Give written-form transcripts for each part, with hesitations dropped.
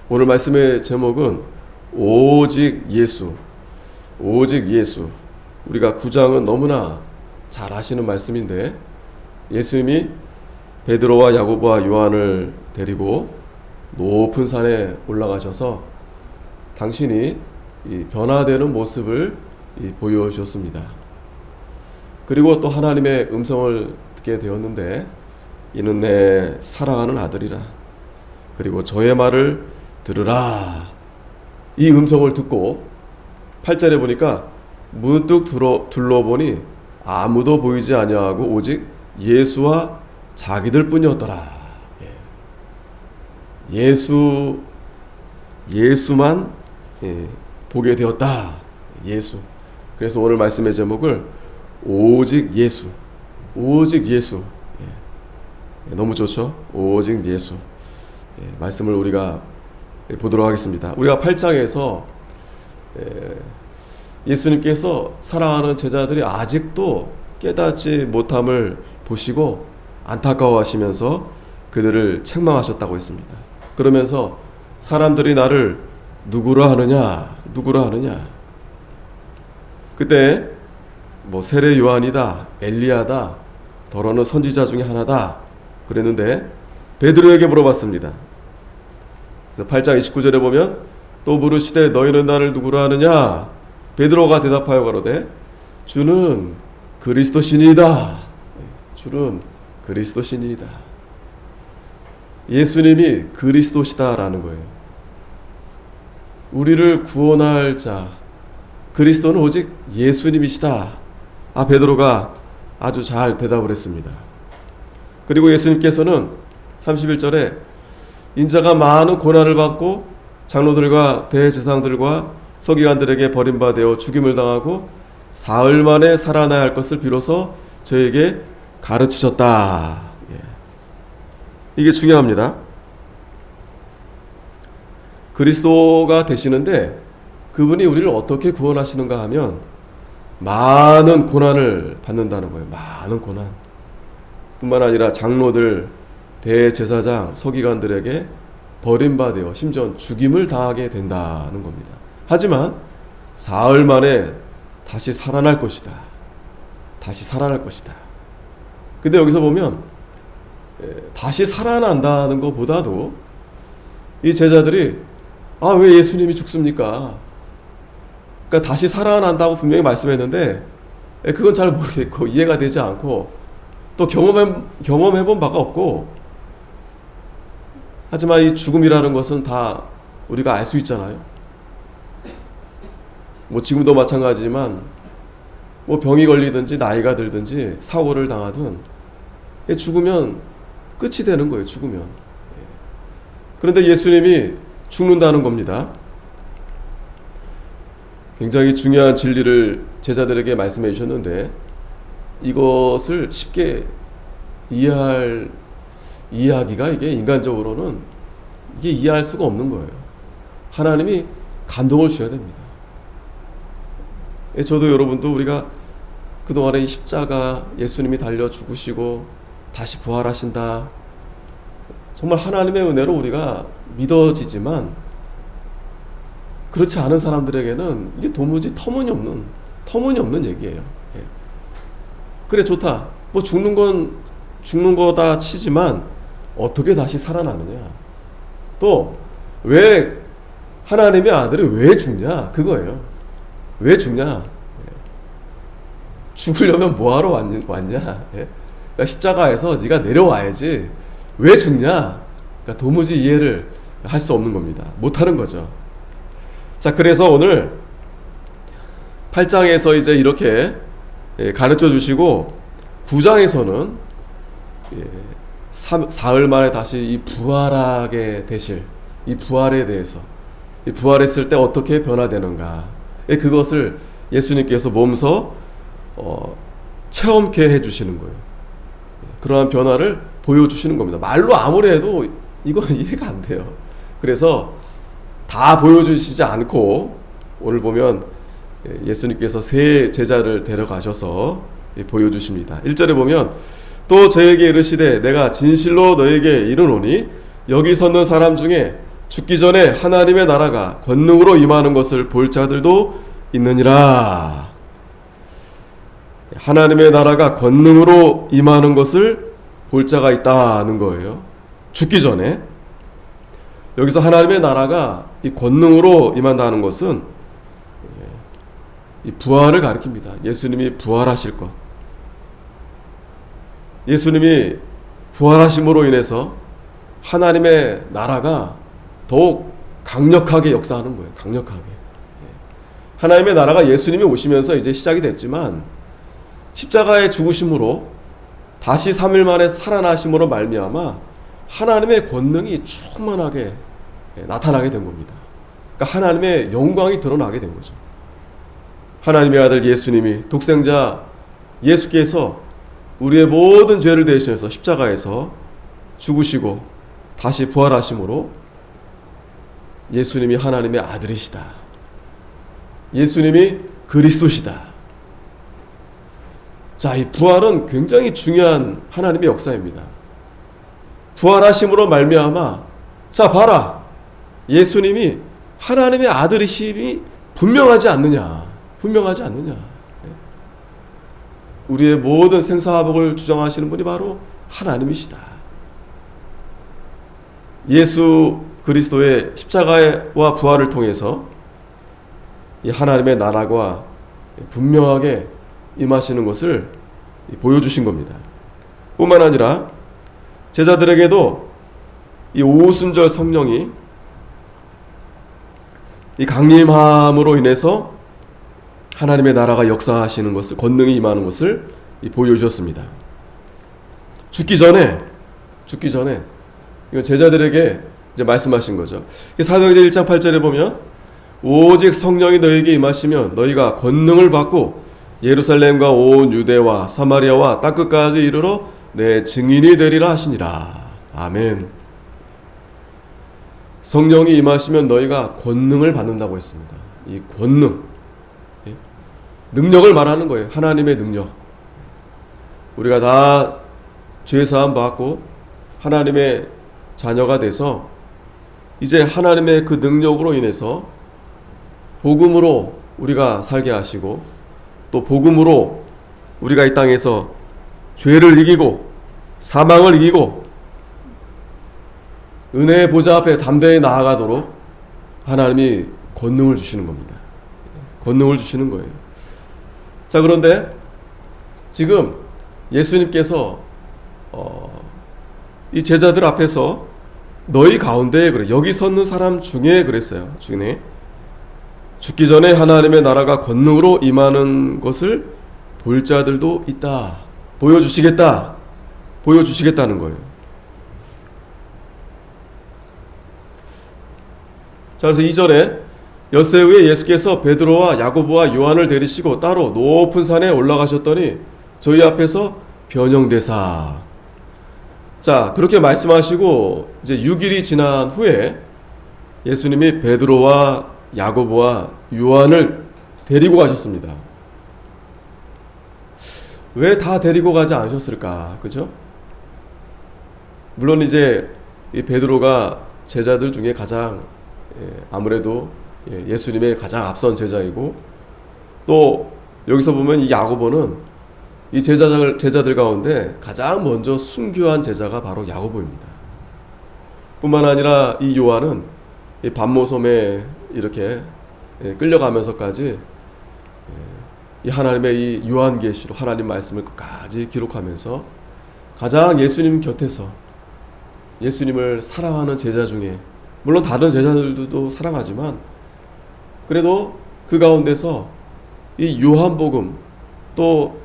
오늘 말씀의 제목은 오직 예수, 오직 예수. 우리가 9장은 너무나 잘 아시는 말씀인데, 예수님이 베드로와 야고보와 요한을 데리고 높은 산에 올라가셔서 당신이 이 변화되는 모습을 보여주셨습니다. 그리고 또 하나님의 음성을 듣게 되었는데, 이는 내 사랑하는 아들이라. 그리고 저의 말을 들으라. 이 음성을 듣고 8절에 보니까 문득 둘러보니 아무도 보이지 아니하고 오직 예수와 자기들 뿐이었더라. 예수만 보게 되었다. 예수. 그래서 오늘 말씀의 제목을 오직 예수, 오직 예수. 너무 좋죠? 오직 예수. 말씀을 우리가 보도록 하겠습니다. 우리가 8장에서 예수님께서 사랑하는 제자들이 아직도 깨닫지 못함을 보시고 안타까워하시면서 그들을 책망하셨다고 했습니다. 그러면서 사람들이 나를 누구라 하느냐, 누구라 하느냐. 그때 세례 요한이다, 엘리야다, 더러는 선지자 중에 하나다 그랬는데 베드로에게 물어봤습니다. 8장 29절에 보면 또 물으시되 너희는 나를 누구라 하느냐. 베드로가 대답하여 가로되 주는 그리스도시니이다. 주는 그리스도시니이다. 예수님이 그리스도시다라는 거예요. 우리를 구원할 자 그리스도는 오직 예수님이시다. 베드로가 아주 잘 대답을 했습니다. 그리고 예수님께서는 31절에 인자가 많은 고난을 받고 장로들과 대제사장들과 서기관들에게 버림받아 죽임을 당하고 사흘 만에 살아나야 할 것을 비로소 저에게 가르치셨다. 이게 중요합니다. 그리스도가 되시는데 그분이 우리를 어떻게 구원하시는가 하면 많은 고난을 받는다는 거예요. 많은 고난. 뿐만 아니라 장로들, 대제사장, 서기관들에게 버림받아 심지어 죽임을 당하게 된다는 겁니다. 하지만 사흘 만에 다시 살아날 것이다. 다시 살아날 것이다. 근데 여기서 보면 다시 살아난다는 것보다도 이 제자들이 왜 예수님이 죽습니까? 그러니까 다시 살아난다고 분명히 말씀했는데 그건 잘 모르겠고 이해가 되지 않고 또 경험해본 바가 없고, 하지만 이 죽음이라는 것은 다 우리가 알 수 있잖아요. 지금도 마찬가지지만 병이 걸리든지 나이가 들든지 사고를 당하든 죽으면 끝이 되는 거예요. 죽으면. 그런데 예수님이 죽는다는 겁니다. 굉장히 중요한 진리를 제자들에게 말씀해 주셨는데 이것을 쉽게 이해하기가 이게 인간적으로는 이해할 수가 없는 거예요. 하나님이 감동을 주셔야 됩니다. 저도 여러분도 우리가 그동안에 이 십자가 예수님이 달려 죽으시고 다시 부활하신다. 정말 하나님의 은혜로 우리가 믿어지지만 그렇지 않은 사람들에게는 이게 도무지 터무니없는 얘기예요. 그래 좋다. 죽는 거다 치지만 어떻게 다시 살아나느냐. 또 왜 하나님의 아들이 왜 죽냐 그거예요. 왜 죽냐. 죽으려면 뭐하러 왔냐. 그러니까 십자가에서 네가 내려와야지 왜 죽냐. 그러니까 도무지 이해를 할 수 없는 겁니다. 못하는 거죠. 자, 그래서 오늘 8장에서 이제 이렇게 가르쳐 주시고 9장에서는 사흘 만에 다시 이 부활하게 되실 이 부활에 대해서, 이 부활했을 때 어떻게 변화되는가, 그것을 예수님께서 몸소 체험케 해주시는 거예요. 그러한 변화를 보여주시는 겁니다. 말로 아무리 해도 이건 이해가 안 돼요. 그래서 다 보여주시지 않고 오늘 보면 예수님께서 세 제자를 데려가셔서 보여주십니다. 1절에 보면 또 저에게 이르시되 내가 진실로 너에게 이르노니 여기 섰는 사람 중에 죽기 전에 하나님의 나라가 권능으로 임하는 것을 볼 자들도 있느니라. 하나님의 나라가 권능으로 임하는 것을 볼 자가 있다는 거예요. 죽기 전에. 여기서 하나님의 나라가 이 권능으로 임한다는 것은 이 부활을 가리킵니다. 예수님이 부활하실 것. 예수님이 부활하심으로 인해서 하나님의 나라가 더욱 강력하게 역사하는 거예요. 강력하게. 하나님의 나라가 예수님이 오시면서 이제 시작이 됐지만 십자가의 죽으심으로 다시 3일 만에 살아나심으로 말미암아 하나님의 권능이 충만하게 나타나게 된 겁니다. 그러니까 하나님의 영광이 드러나게 된 거죠. 하나님의 아들 예수님이 독생자 예수께서 우리의 모든 죄를 대신해서 십자가에서 죽으시고 다시 부활하심으로 예수님이 하나님의 아들이시다. 예수님이 그리스도시다. 자, 이 부활은 굉장히 중요한 하나님의 역사입니다. 부활하심으로 말미암아 자 봐라, 예수님이 하나님의 아들이심이 분명하지 않느냐. 우리의 모든 생사화복을 주장하시는 분이 바로 하나님이시다. 예수 그리스도의 십자가와 부활을 통해서 이 하나님의 나라가 분명하게 임하시는 것을 보여주신 겁니다. 뿐만 아니라 제자들에게도 이 오순절 성령이 이 강림함으로 인해서 하나님의 나라가 역사하시는 것을, 권능이 임하는 것을 보여주셨습니다. 죽기 전에 이건 제자들에게 이제 말씀하신 거죠. 사도행전 1장 8절에 보면 오직 성령이 너희에게 임하시면 너희가 권능을 받고 예루살렘과 온 유대와 사마리아와 땅끝까지 이르러 내 증인이 되리라 하시니라. 아멘. 성령이 임하시면 너희가 권능을 받는다고 했습니다. 이 권능, 능력을 말하는 거예요. 하나님의 능력. 우리가 다 죄사함 받고 하나님의 자녀가 돼서 이제 하나님의 그 능력으로 인해서 복음으로 우리가 살게 하시고 또 복음으로 우리가 이 땅에서 죄를 이기고 사망을 이기고 은혜의 보좌 앞에 담대히 나아가도록 하나님이 권능을 주시는 겁니다. 권능을 주시는 거예요. 자, 그런데 지금 예수님께서 이 제자들 앞에서 너희 가운데 그래, 여기 섰는 사람 중에 그랬어요. 중에 죽기 전에 하나님의 나라가 권능으로 임하는 것을 볼 자들도 있다. 보여주시겠다는 거예요. 자, 그래서 2절에 엿새 후에 예수께서 베드로와 야고보와 요한을 데리시고 따로 높은 산에 올라가셨더니 저희 앞에서 변형되사. 자, 그렇게 말씀하시고 이제 6일이 지난 후에 예수님이 베드로와 야고보와 요한을 데리고 가셨습니다. 왜 다 데리고 가지 않으셨을까? 그죠? 물론 이제 이 베드로가 제자들 중에 가장 아무래도 예수님의 가장 앞선 제자이고, 또 여기서 보면 이 야고보는 이 제자들 가운데 가장 먼저 순교한 제자가 바로 야고보입니다. 뿐만 아니라 이 요한은 이 반모섬에 이렇게 끌려가면서까지 이 하나님의 이 요한계시로 하나님 말씀을 끝까지 기록하면서 가장 예수님 곁에서 예수님을 사랑하는 제자 중에, 물론 다른 제자들도 사랑하지만 그래도 그 가운데서 이 요한복음 또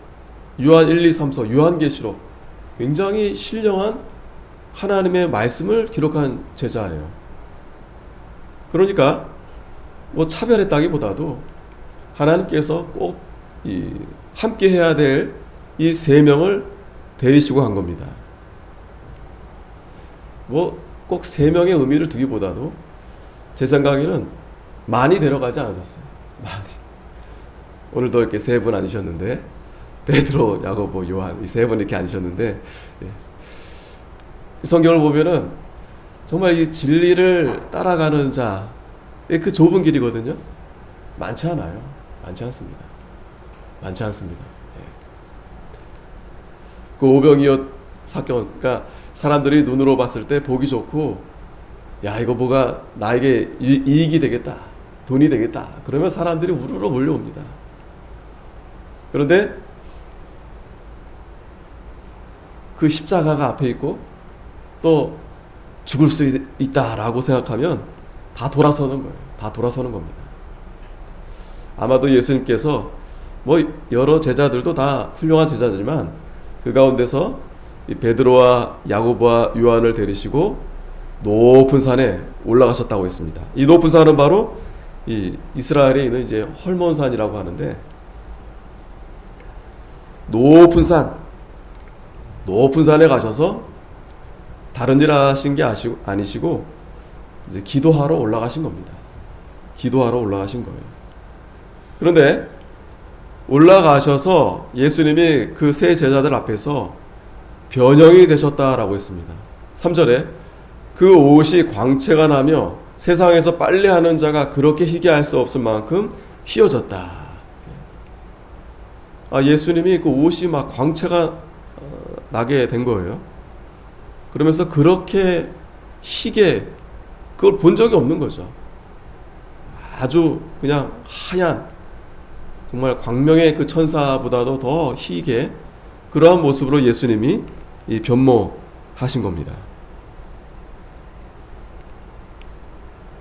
요한 1, 2, 3서 요한계시록 굉장히 신령한 하나님의 말씀을 기록한 제자예요. 그러니까 뭐 차별했다기보다도 하나님께서 꼭 함께 해야 될 이 세 명을 데리시고 간 겁니다. 뭐 꼭 세 명의 의미를 두기보다도 제 생각에는 많이 데려가지 않으셨어요. 많이. 오늘도 이렇게 세 분 앉으셨는데 베드로, 야고보, 요한 이 세 분 이렇게 앉으셨는데 성경을 보면은 정말 이 진리를 따라가는 자, 그 좁은 길이거든요. 많지 않아요. 많지 않습니다. 많지 않습니다. 예. 그 오병이어 사건, 그러니까 사람들이 눈으로 봤을 때 보기 좋고, 야, 이거 뭐가 나에게 이익이 되겠다, 돈이 되겠다, 그러면 사람들이 우르르 몰려옵니다. 그런데 그 십자가가 앞에 있고 또 죽을 수 있다라고 생각하면 다 돌아서는 거예요. 다 돌아서는 겁니다. 아마도 예수님께서 뭐 여러 제자들도 다 훌륭한 제자들이지만 그 가운데서 이 베드로와 야고보와 요한을 데리시고 높은 산에 올라가셨다고 했습니다. 이 높은 산은 바로 이 이스라엘에 있는 이제 헐몬산이라고 하는데, 높은 산에 가셔서 다른 일 하신 게 아니시고 이제 기도하러 올라가신 겁니다. 기도하러 올라가신 거예요. 그런데 올라가셔서 예수님이 그 세 제자들 앞에서 변형이 되셨다라고 했습니다. 3절에 그 옷이 광채가 나며 세상에서 빨래하는 자가 그렇게 희게 할 수 없을 만큼 희어졌다. 예수님이 그 옷이 막 광채가 나게 된 거예요. 그러면서 그렇게 희게, 그걸 본 적이 없는 거죠. 아주 그냥 하얀, 정말 광명의 그 천사보다도 더 희게, 그러한 모습으로 예수님이 변모하신 겁니다.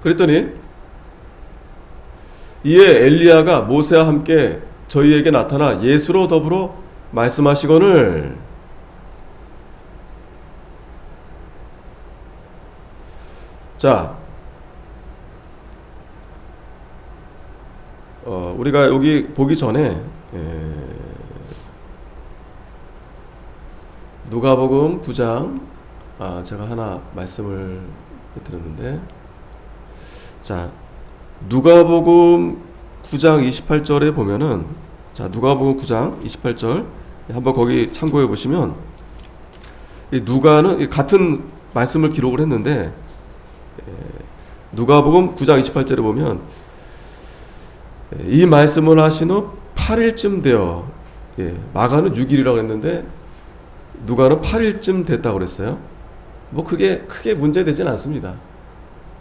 그랬더니 이에 엘리야가 모세와 함께 저희에게 나타나 예수로 더불어 말씀하시거늘, 자, 우리가 여기 보기 전에 누가복음 9장, 제가 하나 말씀을 드렸는데, 자, 누가복음 9장 28절에 보면은, 자, 누가복음 9장 28절 한번 거기 참고해 보시면, 이 누가는 같은 말씀을 기록을 했는데, 누가복음 9장 28절에 보면 이 말씀을 하신 후 8일쯤 되어, 마가는 6일이라고 했는데 누가는 8일쯤 됐다고 그랬어요. 뭐 그게 크게 문제되진 않습니다.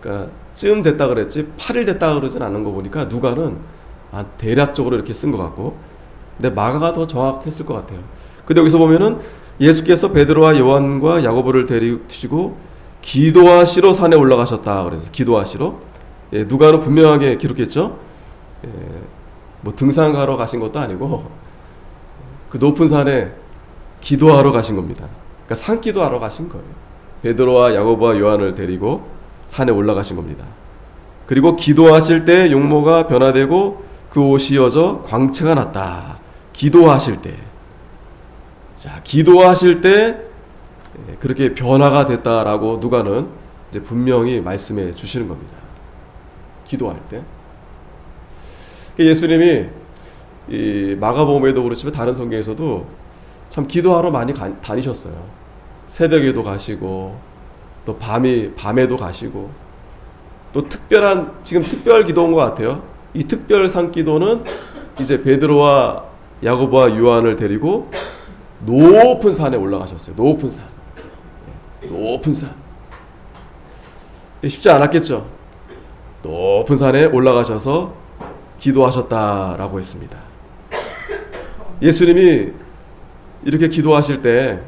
그러니까 쯤 됐다 그랬지 8일 됐다 그러진 않은 거 보니까 누가는 대략적으로 이렇게 쓴 것 같고, 근데 마가가 더 정확했을 것 같아요. 근데 여기서 보면은 예수께서 베드로와 요한과 야고보를 데리시고 기도하시러 산에 올라가셨다 그래서 기도하시러, 누가는 분명하게 기록했죠. 뭐 등산하러 가신 것도 아니고 그 높은 산에 기도하러 가신 겁니다. 그러니까 산기도하러 가신 거예요. 베드로와 야고보와 요한을 데리고 산에 올라가신 겁니다. 그리고 기도하실 때 용모가 변화되고 그 옷이 어져 광채가 났다. 기도하실 때, 자, 기도하실 때 그렇게 변화가 됐다라고 누가는 이제 분명히 말씀해 주시는 겁니다. 기도할 때. 예수님이 이 마가복음에도 그렇지만 다른 성경에서도 참 기도하러 많이 다니셨어요. 새벽에도 가시고 또 밤에도 가시고, 또 지금 특별 기도인 것 같아요. 이 특별 산기도는 이제 베드로와 야고보와 요한을 데리고 높은 산에 올라가셨어요. 높은 산. 쉽지 않았겠죠. 높은 산에 올라가셔서 기도하셨다라고 했습니다. 예수님이 이렇게 기도하실 때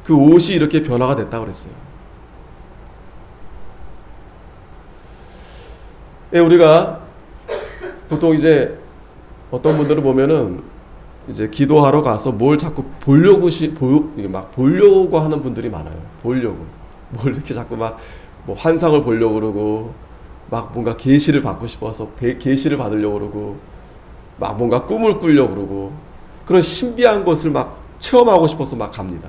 그 옷이 이렇게 변화가 됐다고 그랬어요. 우리가 보통 이제 어떤 분들은 보면은 이제 기도하러 가서 뭘 자꾸 보려고 하는 분들이 많아요. 보려고. 뭘 이렇게 자꾸 막 뭐 환상을 보려고 그러고, 막 뭔가 계시를 받고 싶어서 계시를 받으려고 그러고, 막 뭔가 꿈을 꾸려고 그러고, 그런 신비한 것을 막 체험하고 싶어서 막 갑니다.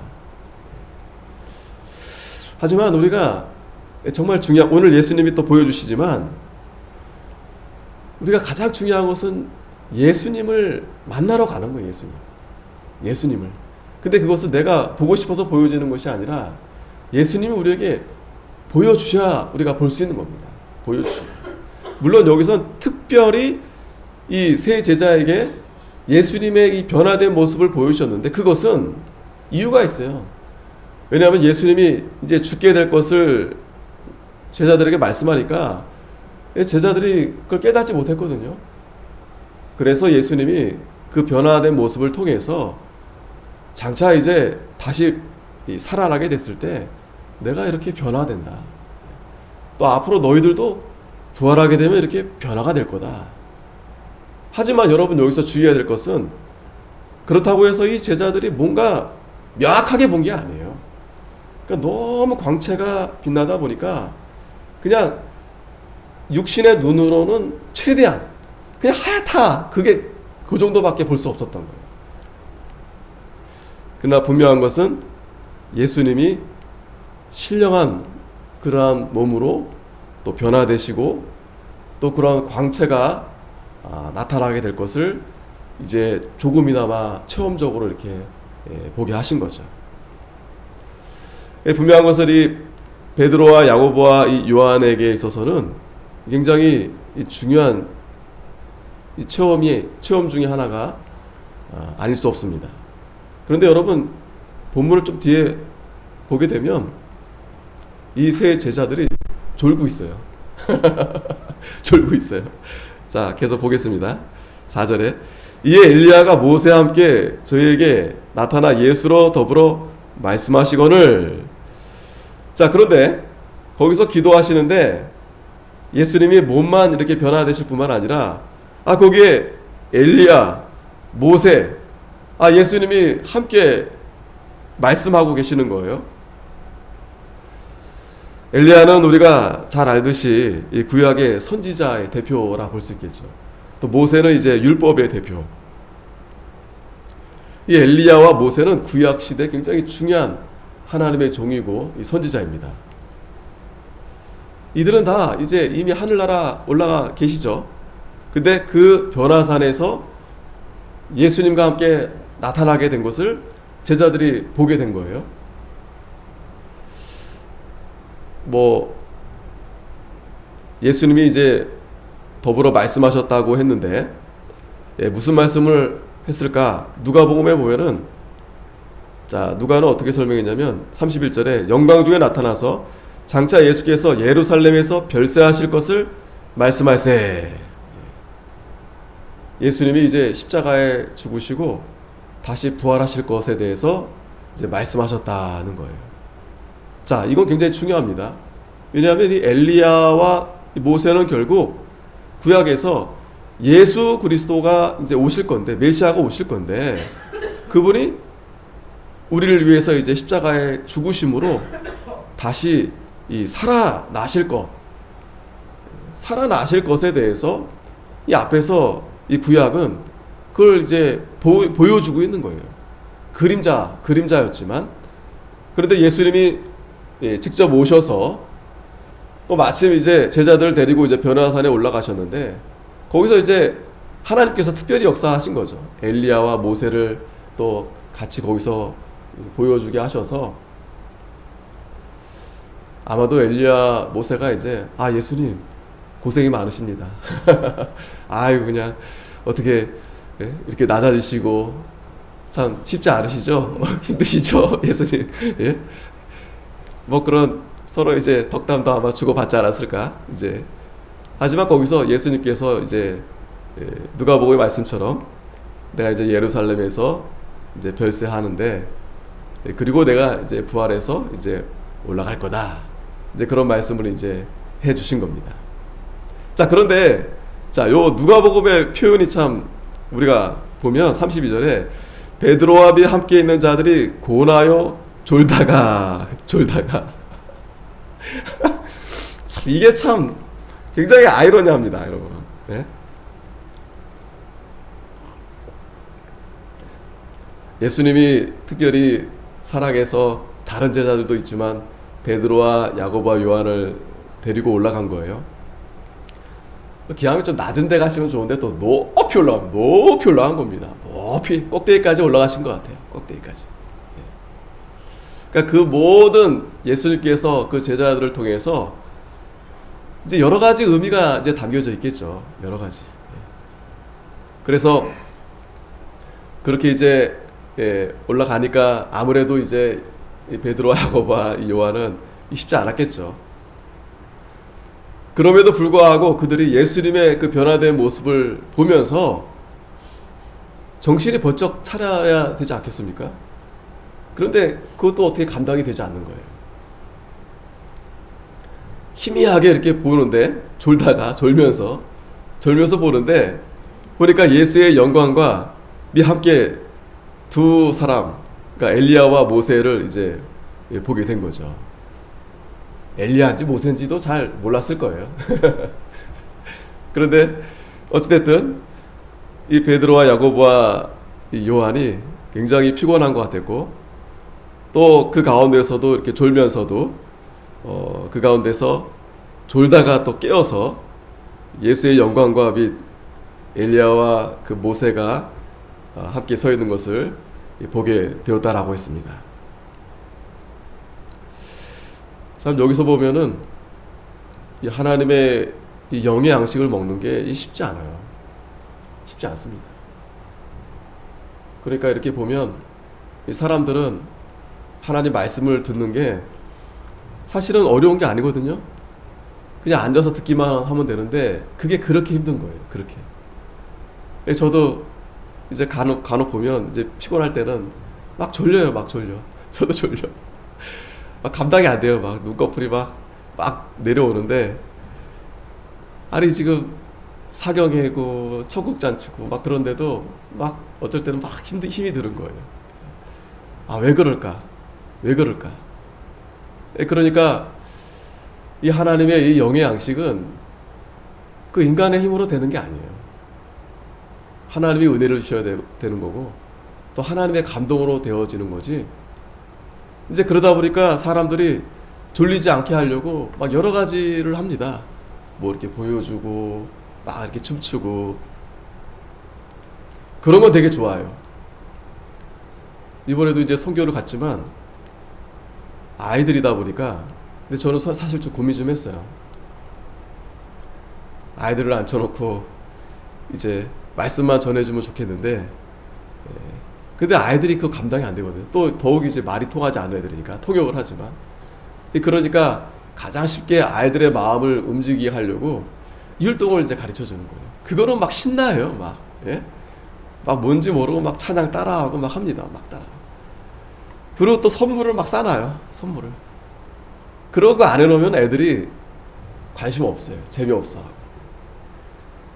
하지만 우리가 정말 오늘 예수님이 또 보여주시지만, 우리가 가장 중요한 것은 예수님을 만나러 가는 거예요. 예수님을. 근데 그것은 내가 보고 싶어서 보여지는 것이 아니라 예수님이 우리에게 보여주셔야 우리가 볼 수 있는 겁니다. 보여주셔야. 물론 여기선 특별히 이 세 제자에게 예수님의 이 변화된 모습을 보여주셨는데 그것은 이유가 있어요. 왜냐하면 예수님이 이제 죽게 될 것을 제자들에게 말씀하니까 제자들이 그걸 깨닫지 못했거든요. 그래서 예수님이 그 변화된 모습을 통해서 장차 이제 다시 살아나게 됐을 때 내가 이렇게 변화된다. 또 앞으로 너희들도 부활하게 되면 이렇게 변화가 될 거다. 하지만 여러분 여기서 주의해야 될 것은 그렇다고 해서 이 제자들이 뭔가 명확하게 본 게 아니에요. 그러니까 너무 광채가 빛나다 보니까 그냥 육신의 눈으로는 최대한 그냥 하얗다. 그게 그 정도밖에 볼 수 없었던 거예요. 그러나 분명한 것은 예수님이 신령한 그러한 몸으로 또 변화되시고 또 그런 광채가 나타나게 될 것을 이제 조금이나마 체험적으로 이렇게 보게 하신 거죠. 분명한 것은 이 베드로와 야고보와 이 요한에게 있어서는 굉장히 중요한 이 체험 중에 하나가 아닐 수 없습니다. 그런데 여러분 본문을 좀 뒤에 보게 되면 이 세 제자들이 졸고 있어요. 졸고 있어요. 자, 계속 보겠습니다. 4절에 이에 엘리야가 모세와 함께 저희에게 나타나 예수로 더불어 말씀하시거늘. 자, 그런데 거기서 기도하시는데 예수님이 몸만 이렇게 변화되실 뿐만 아니라 거기에 엘리야, 모세, 예수님이 함께 말씀하고 계시는 거예요. 엘리야는 우리가 잘 알듯이 이 구약의 선지자의 대표라 볼 수 있겠죠. 또 모세는 이제 율법의 대표. 이 엘리야와 모세는 구약 시대 굉장히 중요한 하나님의 종이고 이 선지자입니다. 이들은 다 이제 이미 하늘나라 올라가 계시죠. 근데 그 변화산에서 예수님과 함께 나타나게 된 것을 제자들이 보게 된 거예요. 예수님이 이제 더불어 말씀하셨다고 했는데 무슨 말씀을 했을까? 누가복음에 보면은 누가는 어떻게 설명했냐면 31절에 영광 중에 나타나서 장차 예수께서 예루살렘에서 별세하실 것을 말씀할세. 예수님이 이제 십자가에 죽으시고 다시 부활하실 것에 대해서 이제 말씀하셨다는 거예요. 자, 이건 굉장히 중요합니다. 왜냐하면 이 엘리야와 모세는 결국 구약에서 예수 그리스도가 이제 오실 건데, 메시아가 오실 건데, 그분이 우리를 위해서 이제 십자가에 죽으심으로 다시 이 살아나실 것에 대해서 이 앞에서 이 구약은 그걸 이제 보여주고 있는 거예요. 그림자였지만, 그런데 예수님이 직접 오셔서 또 마침 이제 제자들을 데리고 이제 변화산에 올라가셨는데 거기서 이제 하나님께서 특별히 역사하신 거죠. 엘리야와 모세를 또 같이 거기서 보여주게 하셔서 아마도 엘리야 모세가 이제 예수님 고생이 많으십니다. 아이고 그냥 어떻게 이렇게 낮아지시고 참 쉽지 않으시죠? 힘드시죠? 예수님. 예? 그런 서로 이제 덕담도 아마 주고받지 않았을까 이제. 하지만 거기서 예수님께서 이제 누가복음의 말씀처럼 내가 이제 예루살렘에서 이제 별세하는데 그리고 내가 이제 부활해서 이제 올라갈 거다. 이제 그런 말씀을 이제 해 주신 겁니다. 자, 그런데 요 누가복음의 표현이 참 우리가 보면 32절에 베드로와 함께 있는 자들이 고나요 졸다가 참 이게 참 굉장히 아이러니합니다, 여러분. 네? 예수님이 특별히 사랑해서 다른 제자들도 있지만 베드로와 야고보와 요한을 데리고 올라간 거예요. 기왕이 좀 낮은 데 가시면 좋은데 또 높이 올라간 겁니다. 높이 꼭대기까지 올라가신 것 같아요. 꼭대기까지. 그러니까 그 모든 예수님께서 그 제자들을 통해서 이제 여러 가지 의미가 이제 담겨져 있겠죠. 여러 가지. 그래서 그렇게 이제 올라가니까 아무래도 이제 베드로와 야고보와 요한은 쉽지 않았겠죠. 그럼에도 불구하고 그들이 예수님의 그 변화된 모습을 보면서 정신이 번쩍 차려야 되지 않겠습니까? 그런데 그것도 어떻게 감당이 되지 않는 거예요. 희미하게 이렇게 보는데 졸면서 보는데 보니까 예수의 영광과 함께 두 사람, 그러니까 엘리야와 모세를 이제 보게 된 거죠. 엘리야인지 모세인지도 잘 몰랐을 거예요. 그런데 어찌됐든 이 베드로와 야고보와 이 요한이 굉장히 피곤한 것 같았고, 또 그 가운데서도 이렇게 졸면서도 그 가운데서 졸다가 또 깨어서 예수의 영광과 및 엘리야와 그 모세가 함께 서 있는 것을 보게 되었다라고 했습니다. 참 여기서 보면은 이 하나님의 이 영의 양식을 먹는 게 쉽지 않아요. 쉽지 않습니다. 그러니까 이렇게 보면 이 사람들은 하나님 말씀을 듣는 게 사실은 어려운 게 아니거든요. 그냥 앉아서 듣기만 하면 되는데 그게 그렇게 힘든 거예요. 그렇게. 저도 이제 간혹 보면 이제 피곤할 때는 막 졸려요. 막 졸려. 저도 졸려. 막 감당이 안 돼요. 막 눈꺼풀이 막 내려오는데, 아니 지금 사경회고 청국잔치고 막 그런데도 막 어쩔 때는 막 힘이 드는 거예요. 아, 왜 그럴까? 그러니까 이 하나님의 이 영의 양식은 그 인간의 힘으로 되는 게 아니에요. 하나님이 은혜를 주셔야 되는 거고, 또 하나님의 감동으로 되어지는 거지. 이제 그러다 보니까 사람들이 졸리지 않게 하려고 막 여러 가지를 합니다. 뭐 이렇게 보여주고 막 이렇게 춤추고, 그런 건 되게 좋아요. 이번에도 이제 선교를 갔지만 아이들이다 보니까, 근데 저는 사실 좀 고민 좀 했어요. 아이들을 앉혀놓고 이제 말씀만 전해주면 좋겠는데, 근데 아이들이 그거 감당이 안 되거든요. 또 더욱 이제 말이 통하지 않는 애들이니까 통역을 하지만, 그러니까 가장 쉽게 아이들의 마음을 움직이게 하려고 율동을 이제 가르쳐 주는 거예요. 그거는 막 신나요. 막 뭔지 모르고 막 찬양 따라하고 막 합니다. 막 따라. 그리고 또 선물을 막 싸놔요. 선물을. 그런 거 안 해놓으면 애들이 관심 없어요. 재미없어.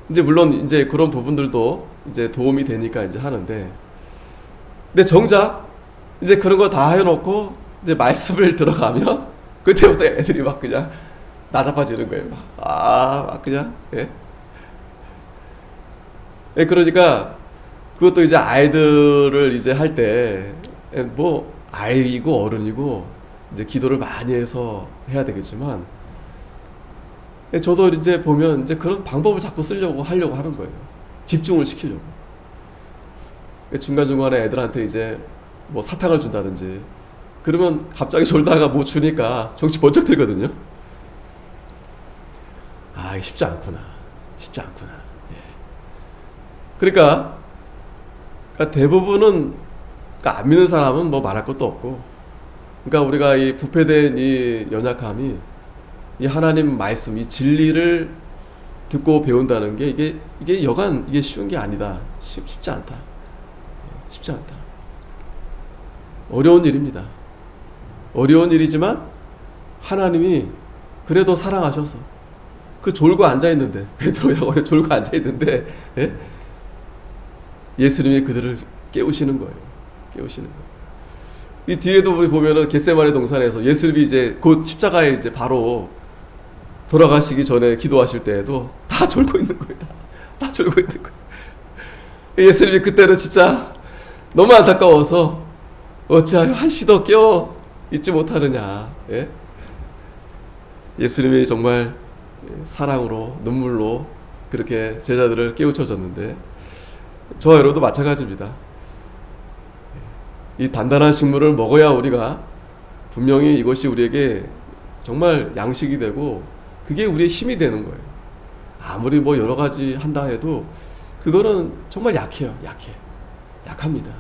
이제 물론 이제 그런 부분들도 이제 도움이 되니까 이제 하는데, 근데 정작 이제 그런 거 다 해놓고 이제 말씀을 들어가면 그때부터 애들이 막 그냥 나자빠지는 거예요. 막 그냥. 그러니까 그것도 이제 아이들을 이제 할 때 뭐 아이고 어른이고 이제 기도를 많이 해서 해야 되겠지만, 저도 이제 보면 이제 그런 방법을 자꾸 하려고 하는 거예요. 집중을 시키려고. 중간중간에 애들한테 이제 뭐 사탕을 준다든지 그러면 갑자기 졸다가 뭐 주니까 정신 번쩍 들거든요. 아, 이게 쉽지 않구나. 그러니까 대부분은, 그러니까 안 믿는 사람은 뭐 말할 것도 없고, 그러니까 우리가 이 부패된 이 연약함이 이 하나님 말씀, 이 진리를 듣고 배운다는 게 이게 여간 이게 쉬운 게 아니다. 쉽지 않다. 어려운 일입니다. 어려운 일이지만 하나님이 그래도 사랑하셔서 그 졸고 앉아있는데, 베드로하고 졸고 앉아있는데 예수님이 그들을 깨우시는 거예요. 이 뒤에도 우리 보면은 겟세마네 동산에서 예수님이 이제 곧 십자가에 이제 바로 돌아가시기 전에 기도하실 때에도 다 졸고 있는 거예요. 다 졸고 있는 거예요. 예수님이 그때는 진짜 너무 안타까워서 어찌하여 한시도 깨어 있지 못하느냐. 예수님이 정말 사랑으로 눈물로 그렇게 제자들을 깨우쳐줬는데, 저와 여러분도 마찬가지입니다. 이 단단한 식물을 먹어야 우리가 분명히 이것이 우리에게 정말 양식이 되고 그게 우리의 힘이 되는 거예요. 아무리 뭐 여러 가지 한다 해도 그거는 정말 약해요. 약합니다.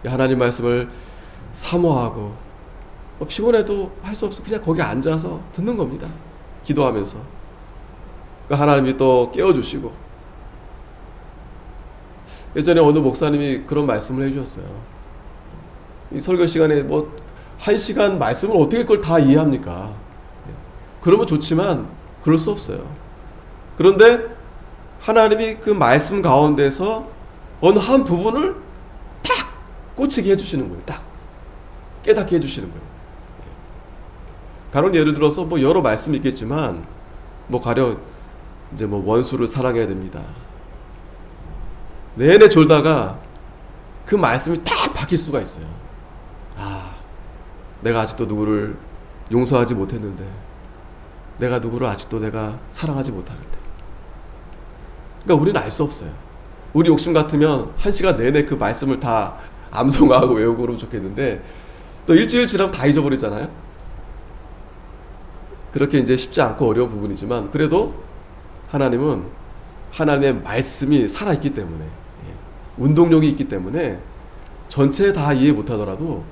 하나님 말씀을 사모하고 피곤해도 할 수 없어 그냥 거기 앉아서 듣는 겁니다. 기도하면서. 그러니까 하나님이 또 깨워주시고. 예전에 어느 목사님이 그런 말씀을 해주셨어요. 이 설교 시간에 뭐 1시간 말씀을 어떻게 그걸 다 이해합니까? 그러면 좋지만 그럴 수 없어요. 그런데 하나님이 그 말씀 가운데서 어느 한 부분을 딱 꽂히게 해주시는 거예요. 딱 깨닫게 해주시는 거예요. 가령 예를 들어서 뭐 여러 말씀이 있겠지만 뭐 가령 이제 뭐 원수를 사랑해야 됩니다. 내내 졸다가 그 말씀이 딱 박힐 수가 있어요. 내가 아직도 누구를 용서하지 못했는데, 내가 누구를 아직도 내가 사랑하지 못하는데. 그러니까 우리는 알 수 없어요. 우리 욕심 같으면 1시간 내내 그 말씀을 다 암송하고 외우고 그러면 좋겠는데 또 일주일 지나면 다 잊어버리잖아요. 그렇게 이제 쉽지 않고 어려운 부분이지만 그래도 하나님은 하나님의 말씀이 살아있기 때문에, 운동력이 있기 때문에 전체 다 이해 못하더라도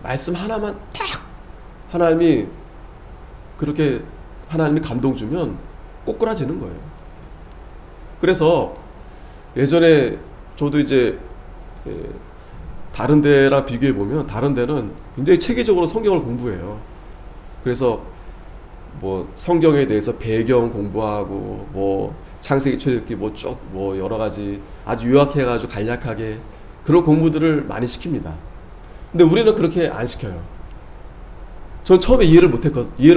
말씀 하나만 딱 하나님이 그렇게 하나님이 감동 주면 꼬꾸라지는 거예요. 그래서 예전에 저도 이제 다른 데랑 비교해 보면 다른 데는 굉장히 체계적으로 성경을 공부해요. 그래서 뭐 성경에 대해서 배경 공부하고 뭐 창세기 출애굽기 뭐 쭉 뭐 여러 가지 아주 요약해가지고 간략하게 그런 공부들을 많이 시킵니다. 근데 우리는 그렇게 안 시켜요. 전 처음에 이해를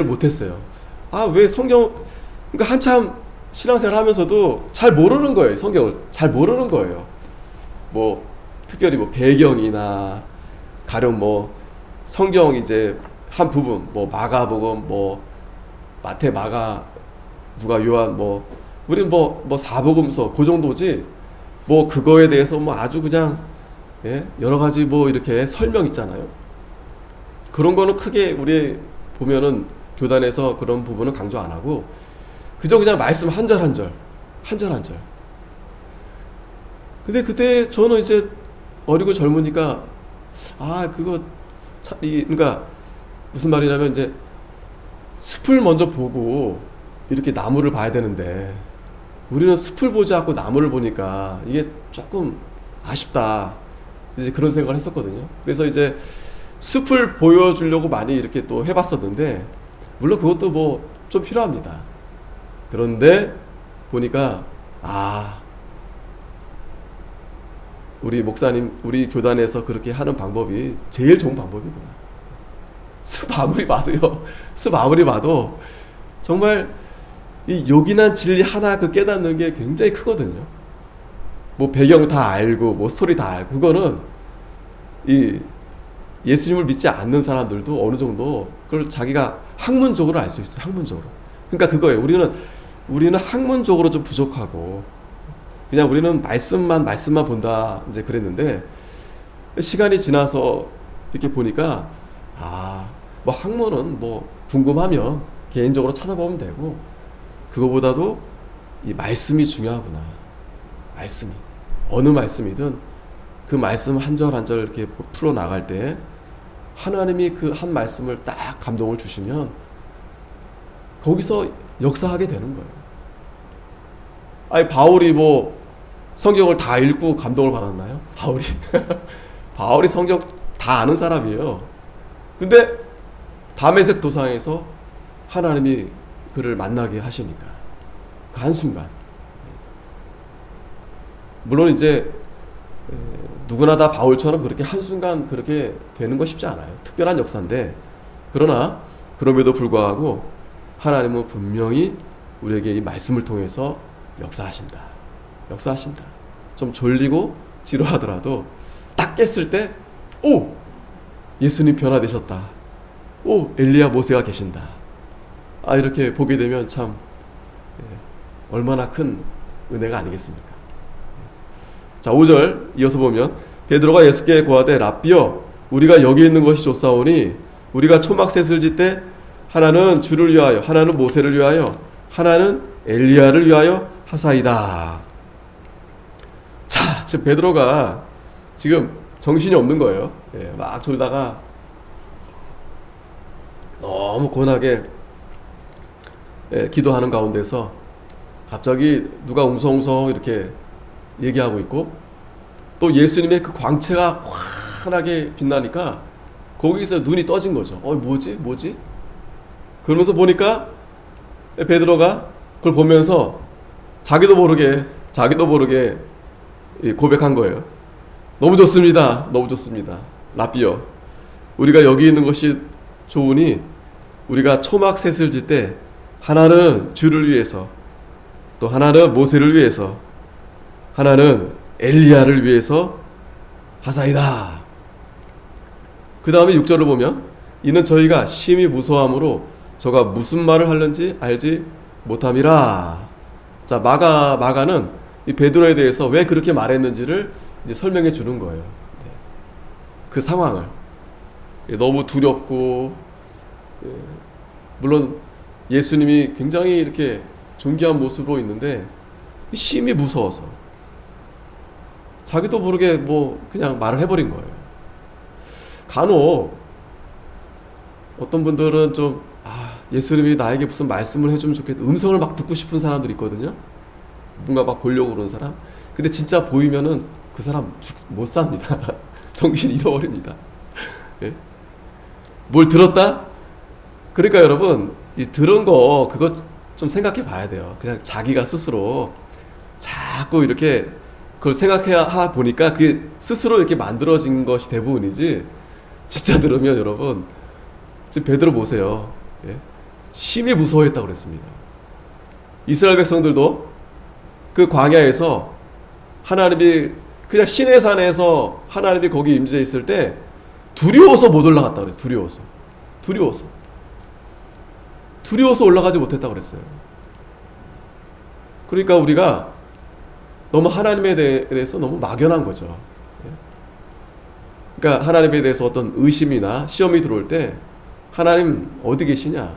못했어요. 왜 성경, 그러니까 한참 신앙생활 하면서도 잘 모르는 거예요. 성경을 잘 모르는 거예요. 뭐 특별히 뭐 배경이나 가령 뭐 성경 이제 한 부분 뭐 마가복음 뭐 마태 마가 누가 요한 뭐 우리는 뭐 사복음서 그 정도지 뭐 그거에 대해서 뭐 아주 그냥 여러 가지 뭐 이렇게 설명 있잖아요. 그런 거는 크게 우리 보면은 교단에서 그런 부분은 강조 안 하고 그저 그냥 말씀 한 절 한 절. 근데 그때 저는 이제 어리고 젊으니까 그거 그러니까 무슨 말이냐면 이제 숲을 먼저 보고 이렇게 나무를 봐야 되는데 우리는 숲을 보지 않고 나무를 보니까 이게 조금 아쉽다. 이제 그런 생각을 했었거든요. 그래서 이제 숲을 보여주려고 많이 이렇게 또 해봤었는데 물론 그것도 뭐 좀 필요합니다. 그런데 보니까 우리 목사님, 우리 교단에서 그렇게 하는 방법이 제일 좋은 방법이구나. 숲 아무리 봐도 정말 이 요긴한 진리 하나 그 깨닫는 게 굉장히 크거든요. 뭐 배경 다 알고 뭐 스토리 다 알고 그거는 이 예수님을 믿지 않는 사람들도 어느 정도 그걸 자기가 학문적으로 알 수 있어요. 학문적으로. 그러니까 그거예요. 우리는 학문적으로 좀 부족하고 그냥 우리는 말씀만 본다 이제 그랬는데 시간이 지나서 이렇게 보니까 뭐 학문은 뭐 궁금하면 개인적으로 찾아보면 되고 그거보다도 이 말씀이 중요하구나. 말씀이 어느 말씀이든 그 말씀 한 절 한 절 이렇게 풀어 나갈 때 하나님이 그 한 말씀을 딱 감동을 주시면 거기서 역사하게 되는 거예요. 바울이 뭐 성경을 다 읽고 감동을 받았나요? 바울이 성경 다 아는 사람이에요. 근데 다메섹 도상에서 하나님이 그를 만나게 하시니까 그 한순간 물론 이제 누구나 다 바울처럼 그렇게 한순간 그렇게 되는 거 쉽지 않아요. 특별한 역사인데 그러나 그럼에도 불구하고 하나님은 분명히 우리에게 이 말씀을 통해서 역사하신다. 좀 졸리고 지루하더라도 딱 깼을 때 예수님 변화되셨다. 엘리야 모세가 계신다. 이렇게 보게 되면 참 얼마나 큰 은혜가 아니겠습니까? 자, 5절 이어서 보면 베드로가 예수께 고하되 랍비여 우리가 여기 있는 것이 좋사오니 우리가 초막셋을 짓 때 하나는 주를 위하여, 하나는 모세를 위하여, 하나는 엘리야를 위하여 하사이다. 자, 지금 베드로가 지금 정신이 없는 거예요. 예, 막 졸다가 너무 고난하게 기도하는 가운데서 갑자기 누가 웅성웅성 이렇게 얘기하고 있고, 또 예수님의 그 광채가 환하게 빛나니까 거기서 눈이 떠진 거죠. 뭐지? 그러면서 보니까 베드로가 그걸 보면서 자기도 모르게 고백한 거예요. 너무 좋습니다. 라비어, 우리가 여기 있는 것이 좋으니 우리가 초막셋을 짓 때 하나는 주를 위해서, 또 하나는 모세를 위해서, 하나는 엘리야를 위해서 하사이다. 그 다음에 6절을 보면 이는 저희가 심히 무서함으로 저가 무슨 말을 하는지 알지 못함이라. 자, 마가는 이 베드로에 대해서 왜 그렇게 말했는지를 이제 설명해 주는 거예요. 그 상황을. 너무 두렵고, 물론 예수님이 굉장히 이렇게 존귀한 모습으로 있는데 심히 무서워서 자기도 모르게 뭐 그냥 말을 해버린 거예요. 간혹 어떤 분들은 좀 예수님이 나에게 무슨 말씀을 해주면 좋겠다, 음성을 막 듣고 싶은 사람들이 있거든요. 뭔가 막 보려고 그러는 사람. 근데 진짜 보이면은 그 사람 못 삽니다. 정신 잃어버립니다. 예? 뭘 들었다? 그러니까 여러분, 이 들은 거 그거 좀 생각해 봐야 돼요. 그냥 자기가 스스로 자꾸 이렇게 그걸 생각해 보니까 그게 스스로 이렇게 만들어진 것이 대부분이지, 진짜 들으면 여러분 지금 베드로 보세요. 예? 심히 무서워했다고 그랬습니다. 이스라엘 백성들도 그 광야에서 하나님이 그냥 시내산에서 하나님이 거기 임재해 있을 때 두려워서 못 올라갔다고 그랬어요. 두려워서 올라가지 못했다고 그랬어요. 그러니까 우리가 너무 하나님에 대해서 너무 막연한 거죠. 그러니까 하나님에 대해서 어떤 의심이나 시험이 들어올 때 하나님 어디 계시냐,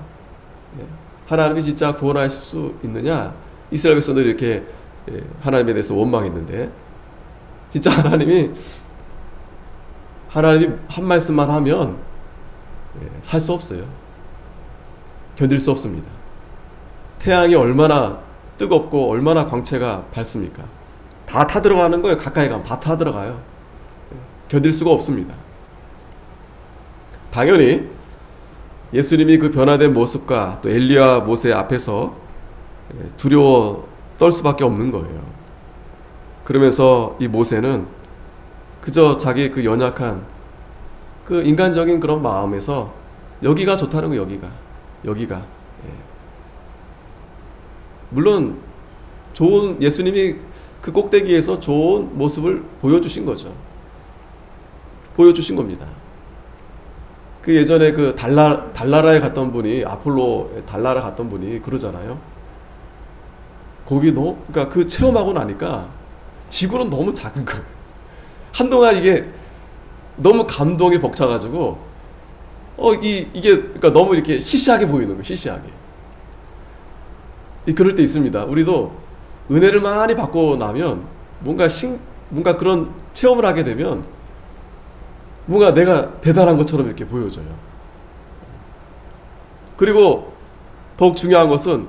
하나님이 진짜 구원하실 수 있느냐, 이스라엘 백성들이 이렇게 하나님에 대해서 원망했는데, 진짜 하나님이 한 말씀만 하면 살 수 없어요. 견딜 수 없습니다. 태양이 얼마나 뜨겁고 얼마나 광채가 밝습니까? 다 타들어가는 거예요. 가까이 가면 다 타들어가요. 견딜 수가 없습니다. 당연히 예수님이 그 변화된 모습과 또 엘리야 모세 앞에서 두려워 떨 수밖에 없는 거예요. 그러면서 이 모세는 그저 자기 그 연약한 그 인간적인 그런 마음에서 여기가 좋다는 거예요. 여기가. 물론 좋은, 예수님이 그 꼭대기에서 좋은 모습을 보여주신 거죠. 보여주신 겁니다. 그 예전에 그 달나라에 갔던 분이, 아폴로 달나라 갔던 분이 그러잖아요. 그러니까 그 체험하고 나니까 지구는 너무 작은 거예요. 한동안 이게 너무 감동에 벅차가지고 이게 그러니까 너무 이렇게 시시하게 보이는 거예요. 시시하게. 그럴 때 있습니다. 우리도 은혜를 많이 받고 나면 뭔가 그런 체험을 하게 되면 뭔가 내가 대단한 것처럼 이렇게 보여져요. 그리고 더욱 중요한 것은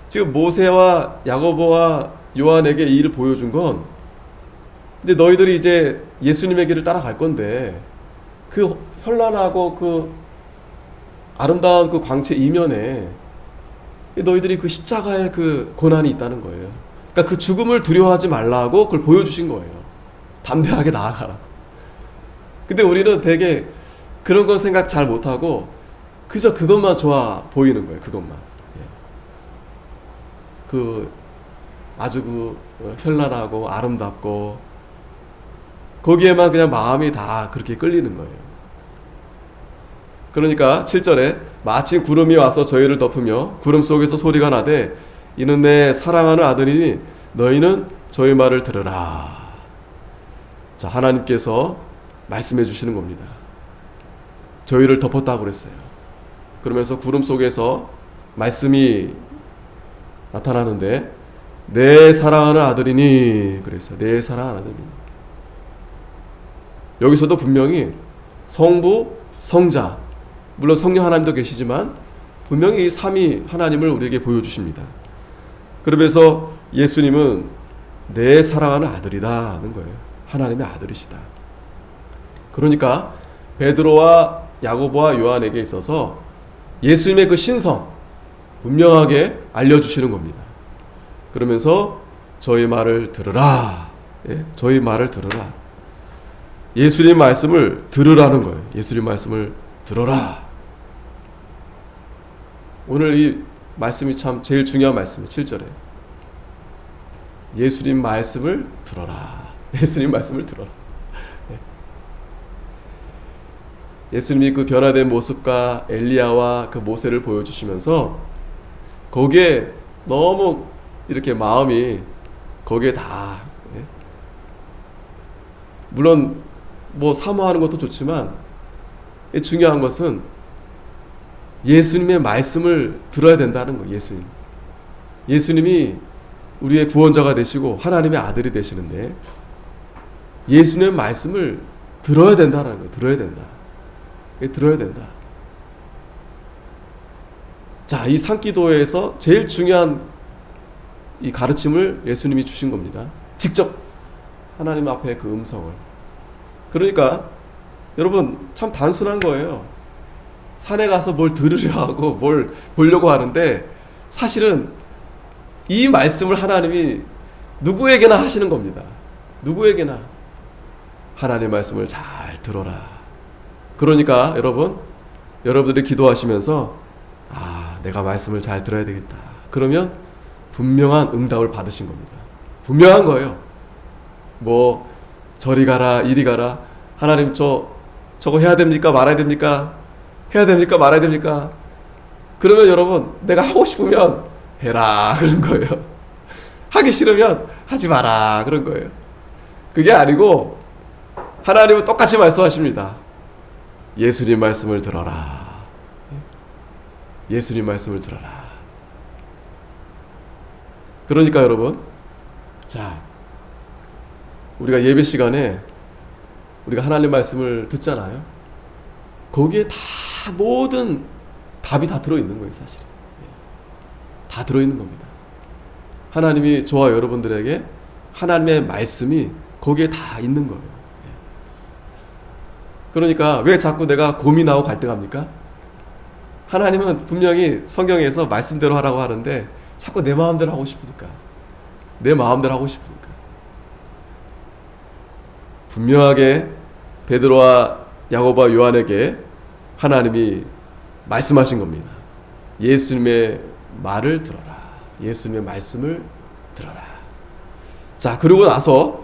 지금 모세와 야고보와 요한에게 이 일을 보여준 건, 이제 너희들이 이제 예수님의 길을 따라갈 건데 그 현란하고 그 아름다운 그 광채 이면에 너희들이 그 십자가의 그 고난이 있다는 거예요. 그러니까 그 죽음을 두려워하지 말라고 그걸 보여주신 거예요. 담대하게 나아가라고. 근데 우리는 되게 그런 건 생각 잘 못하고 그저 그것만 좋아 보이는 거예요. 그것만. 아주 현란하고 아름답고 거기에만 그냥 마음이 다 그렇게 끌리는 거예요. 그러니까 7절에 마침 구름이 와서 저희를 덮으며 구름 속에서 소리가 나되 이는 내 사랑하는 아들이니 너희는 저희 말을 들으라. 자, 하나님께서 말씀해 주시는 겁니다. 저희를 덮었다고 그랬어요. 그러면서 구름 속에서 말씀이 나타나는데 내 사랑하는 아들이니 그랬어요. 내 사랑하는 아들이니. 여기서도 분명히 성부, 성자, 물론 성령 하나님도 계시지만 분명히 이 삼위 하나님을 우리에게 보여주십니다. 그러면서 예수님은 내 사랑하는 아들이다 하는 거예요. 하나님의 아들이시다. 그러니까 베드로와 야고보와 요한에게 있어서 예수님의 그 신성 분명하게 알려주시는 겁니다. 그러면서 저희 말을 들으라. 예? 저희 말을 들으라. 예수님 말씀을 들으라는 거예요. 예수님 말씀을 들어라. 오늘 이 말씀이 참 제일 중요한 말씀이에요. 7절에 예수님 말씀을 들어라. 예수님 말씀을 들어라. 예수님이 그 변화된 모습과 엘리야와 그 모세를 보여주시면서 거기에 너무 이렇게 마음이 거기에 다 물론 뭐 사모하는 것도 좋지만 중요한 것은 예수님의 말씀을 들어야 된다는 거예요. 예수님이 우리의 구원자가 되시고 하나님의 아들이 되시는데 예수님의 말씀을 들어야 된다는 거예요. 들어야 된다. 자, 이 산기도에서 제일 중요한 이 가르침을 예수님이 주신 겁니다. 직접 하나님 앞에 그 음성을. 그러니까 여러분 참 단순한 거예요. 산에 가서 뭘 들으려 하고 뭘 보려고 하는데 사실은 이 말씀을 하나님이 누구에게나 하시는 겁니다. 누구에게나 하나님의 말씀을 잘 들어라. 그러니까 여러분들이 기도하시면서 내가 말씀을 잘 들어야 되겠다. 그러면 분명한 응답을 받으신 겁니다. 분명한 거예요. 뭐 저리 가라 이리 가라 하나님 저거 해야 됩니까 말아야 됩니까? 해야 됩니까 말아야 됩니까? 그러면 여러분 내가 하고 싶으면 해라 그런 거예요. 하기 싫으면 하지 마라 그런 거예요. 그게 아니고 하나님은 똑같이 말씀하십니다. 예수님 말씀을 들어라. 예수님 말씀을 들어라. 그러니까 여러분, 자, 우리가 예배 시간에 우리가 하나님 말씀을 듣잖아요. 거기에 다 모든 답이 다 들어있는 거예요, 사실은. 다 들어있는 겁니다. 하나님이 저와 여러분들에게 하나님의 말씀이 거기에 다 있는 거예요. 그러니까 왜 자꾸 내가 고민하고 갈등합니까? 하나님은 분명히 성경에서 말씀대로 하라고 하는데 자꾸 내 마음대로 하고 싶으니까. 분명하게 베드로와 야고보와 요한에게 하나님이 말씀하신 겁니다. 예수님의 말을 들어라. 예수님의 말씀을 들어라. 자, 그러고 나서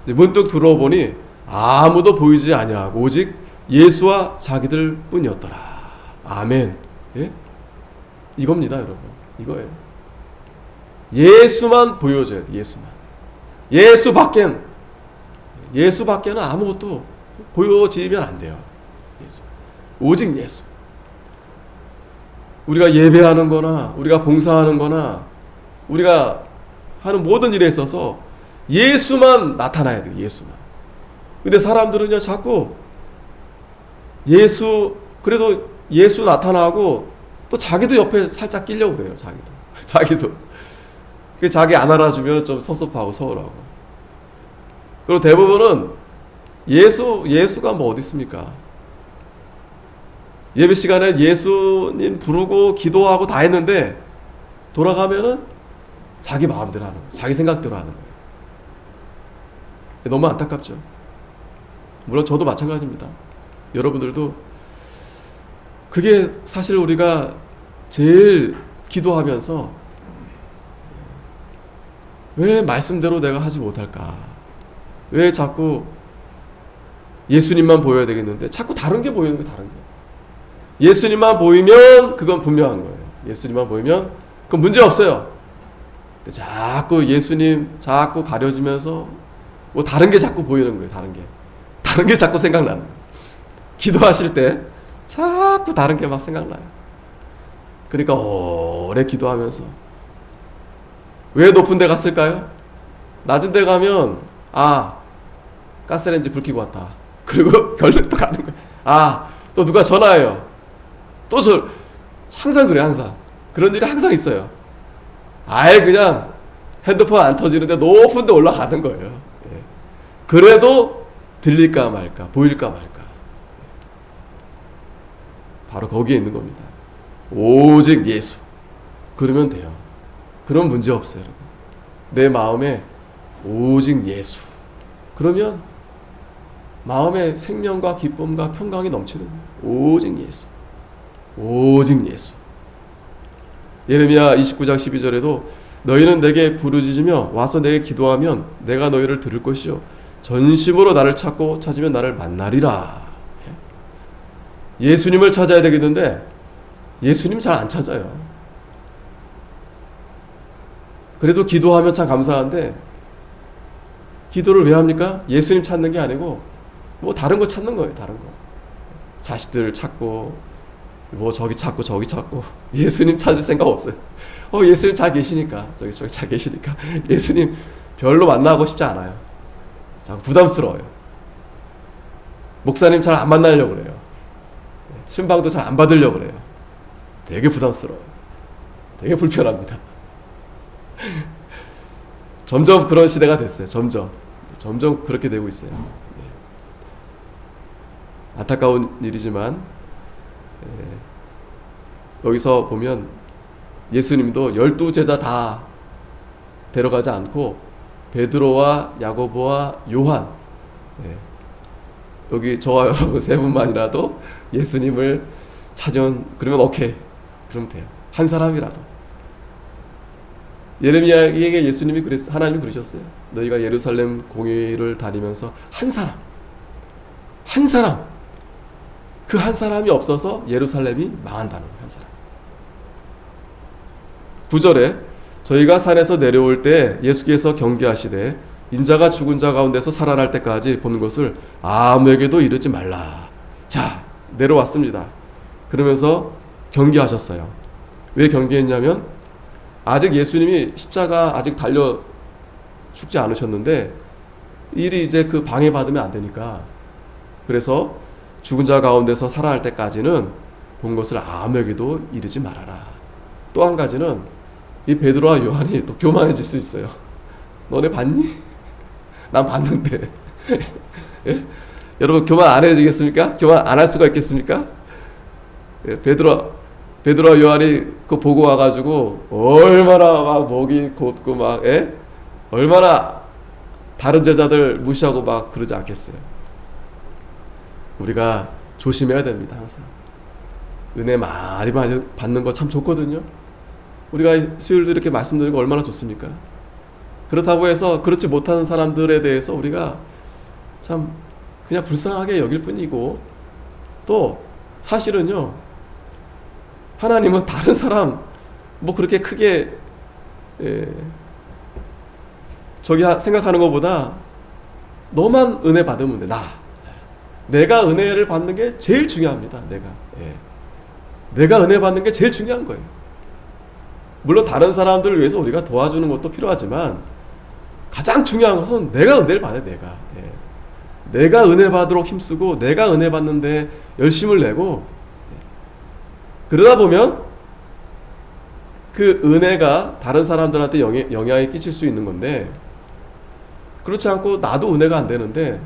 문득 들어보니 아무도 보이지 아니하고 오직 예수와 자기들 뿐이었더라. 아멘. 예? 이겁니다, 여러분. 이거예요. 예수만 보여줘야 돼. 예수 밖에는 아무것도 보여지면 안 돼요. 오직 예수. 우리가 예배하는 거나 우리가 봉사하는 거나 우리가 하는 모든 일에 있어서 예수만 나타나야 돼요. 예수만. 근데 사람들은요 자꾸 그래도 예수 나타나고 또 자기도 옆에 살짝 끼려고 그래요. 자기도 자기 안 알아주면 좀 섭섭하고 서운하고. 그리고 대부분은 예수가 뭐 어디 있습니까? 예배 시간에 예수님 부르고 기도하고 다 했는데 돌아가면은 자기 마음대로 하는 거예요. 자기 생각대로 하는 거예요. 너무 안타깝죠. 물론 저도 마찬가지입니다. 여러분들도 그게 사실 우리가 제일 기도하면서 왜 말씀대로 내가 하지 못할까? 왜 자꾸 예수님만 보여야 되겠는데 자꾸 다른 게 보이는 거예요. 다른 게. 예수님만 보이면 그건 분명한 거예요. 예수님만 보이면 그건 문제 없어요. 근데 자꾸 예수님 자꾸 가려지면서 뭐 다른 게 자꾸 보이는 거예요. 다른 게 자꾸 생각나는 거예요. 기도하실 때 자꾸 다른 게 막 생각나요. 그러니까 오래 기도하면서 왜 높은 데 갔을까요? 낮은 데 가면 가스레인지 불 켜고 왔다. 그리고 결국 또 가는 거예요. 또 누가 전화해요. 또 항상 그래, 항상. 그런 일이 항상 있어요. 아예 그냥 핸드폰 안 터지는데 높은 데 올라가는 거예요. 예. 그래도 들릴까 말까, 보일까 말까. 바로 거기에 있는 겁니다. 오직 예수. 그러면 돼요. 그런 문제 없어요, 여러분. 내 마음에 오직 예수. 그러면 마음에 생명과 기쁨과 평강이 넘치는 거예요. 오직 예수. 오직 예수. 예레미야 29장 12절에도 너희는 내게 부르짖으며 와서 내게 기도하면 내가 너희를 들을 것이요 전심으로 나를 찾고 찾으면 나를 만나리라. 예수님을 찾아야 되겠는데 예수님 잘 안 찾아요. 그래도 기도하면 참 감사한데 기도를 왜 합니까? 예수님 찾는 게 아니고 뭐 다른 거 찾는 거예요. 다른 거. 자식들 찾고 뭐 저기 찾고 저기 찾고 예수님 찾을 생각 없어요. 예수님 잘 계시니까 저기 잘 계시니까 예수님 별로 만나고 싶지 않아요. 자꾸 부담스러워요. 목사님 잘 안 만나려고 그래요. 신방도 잘 안 받으려고 그래요. 되게 부담스러워요. 되게 불편합니다. 점점 그런 시대가 됐어요. 점점 그렇게 되고 있어요. 안타까운 일이지만 여기서 보면 예수님도 12제자 다 데려가지 않고 베드로와 야고보와 요한, 여기 저와 여러분 세 분만이라도 예수님을 찾으면 그러면 오케이. 그러면 돼요. 한 사람이라도. 예레미야에게 예수님이 하나님이 그러셨어요. 너희가 예루살렘 공회를 다니면서 한 사람 그 한 사람이 없어서 예루살렘이 망한다는 거예요. 한 사람. 9절에 저희가 산에서 내려올 때 예수께서 경계하시되 인자가 죽은 자 가운데서 살아날 때까지 보는 것을 아무에게도 이르지 말라. 자, 내려왔습니다. 그러면서 경계하셨어요. 왜 경계했냐면 아직 예수님이 십자가 아직 달려 죽지 않으셨는데 일이 이제 그 방해받으면 안 되니까, 그래서 죽은 자 가운데서 살아날 때까지는 본 것을 아무에게도 이르지 말아라. 또 한 가지는 이 베드로와 요한이 또 교만해질 수 있어요. 너네 봤니? 난 봤는데. 예? 여러분 교만 안 해지겠습니까? 교만 안 할 수가 있겠습니까? 예, 베드로와 요한이 그거 보고 와가지고 얼마나 막 목이 곧고 막 얼마나 다른 제자들 무시하고 막 그러지 않겠어요. 우리가 조심해야 됩니다. 항상 은혜 많이 받는 거 참 좋거든요. 우리가 수요일도 이렇게 말씀드리는 거 얼마나 좋습니까? 그렇다고 해서 그렇지 못하는 사람들에 대해서 우리가 참 그냥 불쌍하게 여길 뿐이고, 또 사실은요, 하나님은 다른 사람 뭐 그렇게 크게 저기 생각하는 것보다 너만 은혜 받으면 돼. 내가 은혜를 받는 게 제일 중요합니다. 내가 은혜 받는 게 제일 중요한 거예요. 물론 다른 사람들을 위해서 우리가 도와주는 것도 필요하지만 가장 중요한 것은 내가 은혜를 받아야 돼. 내가 은혜 받도록 힘쓰고 내가 은혜 받는데 열심을 내고, 그러다 보면 그 은혜가 다른 사람들한테 영향을 끼칠 수 있는 건데, 그렇지 않고 나도 은혜가 안 되는데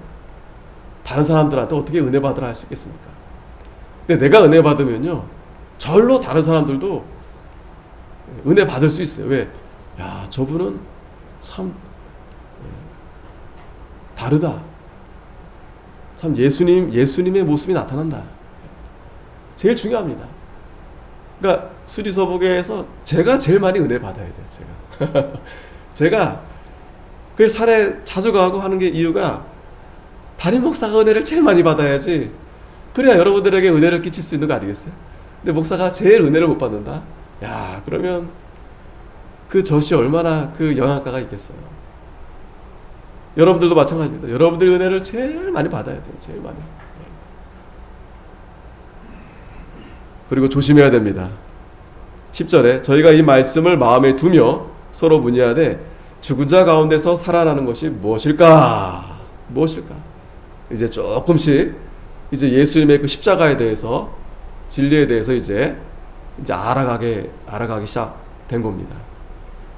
다른 사람들한테 어떻게 은혜 받으라 할 수 있겠습니까? 근데 내가 은혜 받으면요, 절로 다른 사람들도 은혜 받을 수 있어요. 왜? 야, 저분은 참 다르다. 참 예수님의 모습이 나타난다. 제일 중요합니다. 그러니까 수리서복에서 제가 제일 많이 은혜 받아야 돼요. 제가 그 산에 자주 가고 하는 게 이유가 담임 목사가 은혜를 제일 많이 받아야지, 그래야 여러분들에게 은혜를 끼칠 수 있는 거 아니겠어요? 근데 목사가 제일 은혜를 못 받는다? 야, 그러면 그 젖이 얼마나 그 영향가가 있겠어요. 여러분들도 마찬가지입니다. 여러분들의 은혜를 제일 많이 받아야 돼요. 제일 많이. 그리고 조심해야 됩니다. 10절에 저희가 이 말씀을 마음에 두며 서로 문의하되 죽은 자 가운데서 살아나는 것이 무엇일까? 무엇일까? 이제 조금씩 이제 예수님의 그 십자가에 대해서, 진리에 대해서 이제 알아가기 시작된 겁니다.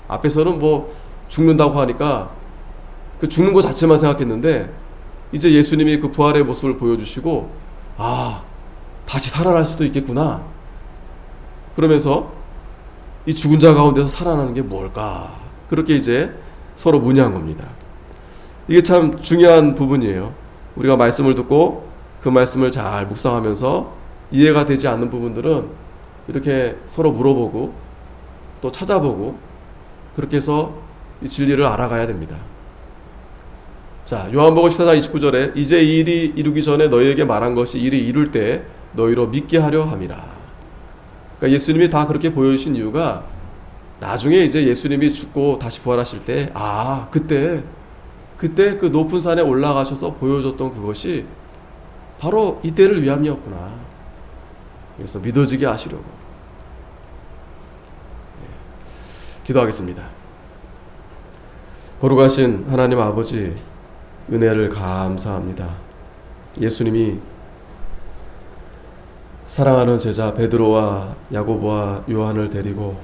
앞에서는 뭐 죽는다고 하니까 그 죽는 것 자체만 생각했는데 이제 예수님이 그 부활의 모습을 보여주시고 다시 살아날 수도 있겠구나. 그러면서 이 죽은 자 가운데서 살아나는 게 뭘까? 그렇게 이제 서로 문의한 겁니다. 이게 참 중요한 부분이에요. 우리가 말씀을 듣고 그 말씀을 잘 묵상하면서 이해가 되지 않는 부분들은 이렇게 서로 물어보고 또 찾아보고 그렇게 해서 이 진리를 알아가야 됩니다. 자, 요한복음 14장 29절에 이제 이 일이 이루기 전에 너희에게 말한 것이 일이 이룰 때 너희로 믿게 하려 함이라. 그러니까 예수님이 다 그렇게 보여주신 이유가 나중에 이제 예수님이 죽고 다시 부활하실 때 그때 그 높은 산에 올라가셔서 보여줬던 그것이 바로 이때를 위함이었구나. 그래서 믿어지게 하시려고. 기도하겠습니다. 거룩하신 하나님 아버지, 은혜를 감사합니다. 예수님이 사랑하는 제자 베드로와 야고보와 요한을 데리고